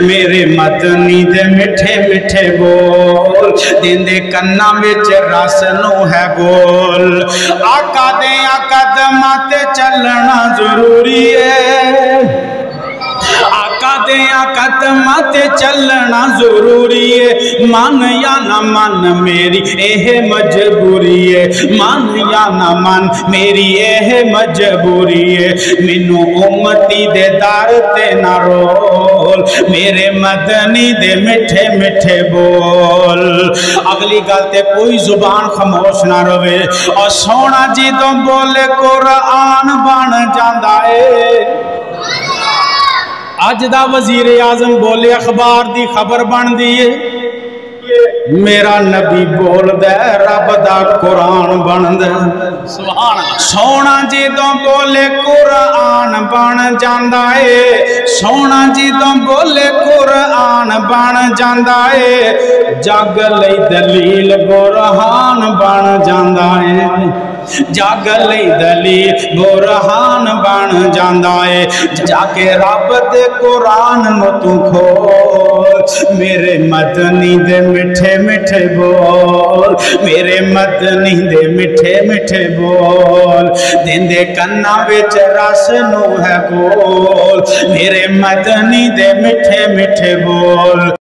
میرے مدنی دے میٹھے میٹھے بول دیندے کنا وچ رس نو ہے گول آقا دے قدماں تے چلنا ضروری ہے آقا دے قدماں تے چلنا ضروری ہے مان یا نہ مان میری اے مجبوری ہے مان یا نہ مان میری اے مجبوری ہے مینوں امتی دے دار تے نہ رول میرے مدنی دے میٹھے میٹھے بول اگلی گل تے کوئی زبان خاموش نہ رہے اور سونا جی تو بولے قرآن بن جاندا اے اج دا وزیر اعظم بولے اخبار دی خبر بن دیئے میرا نبی بول دے رب دا قرآن بن دے سبحان اللہ سونا جی تو بولے قرآن بن جاندا اے سونا جی تو بولے قرآن بن جاندا اے جگ لئی دلیل برہان بن جاندا اے جگ لئی دلیل برہان بن جاندا اے جا کے رب دے قرآن نو تو کھول میرے مدنی دے میٹھے میٹھے بول میرے مدنی دے میٹھے میٹھے بول دیندے کنا وچ رس نو ہے گول میرے مدنی دے میٹھے میٹھے بول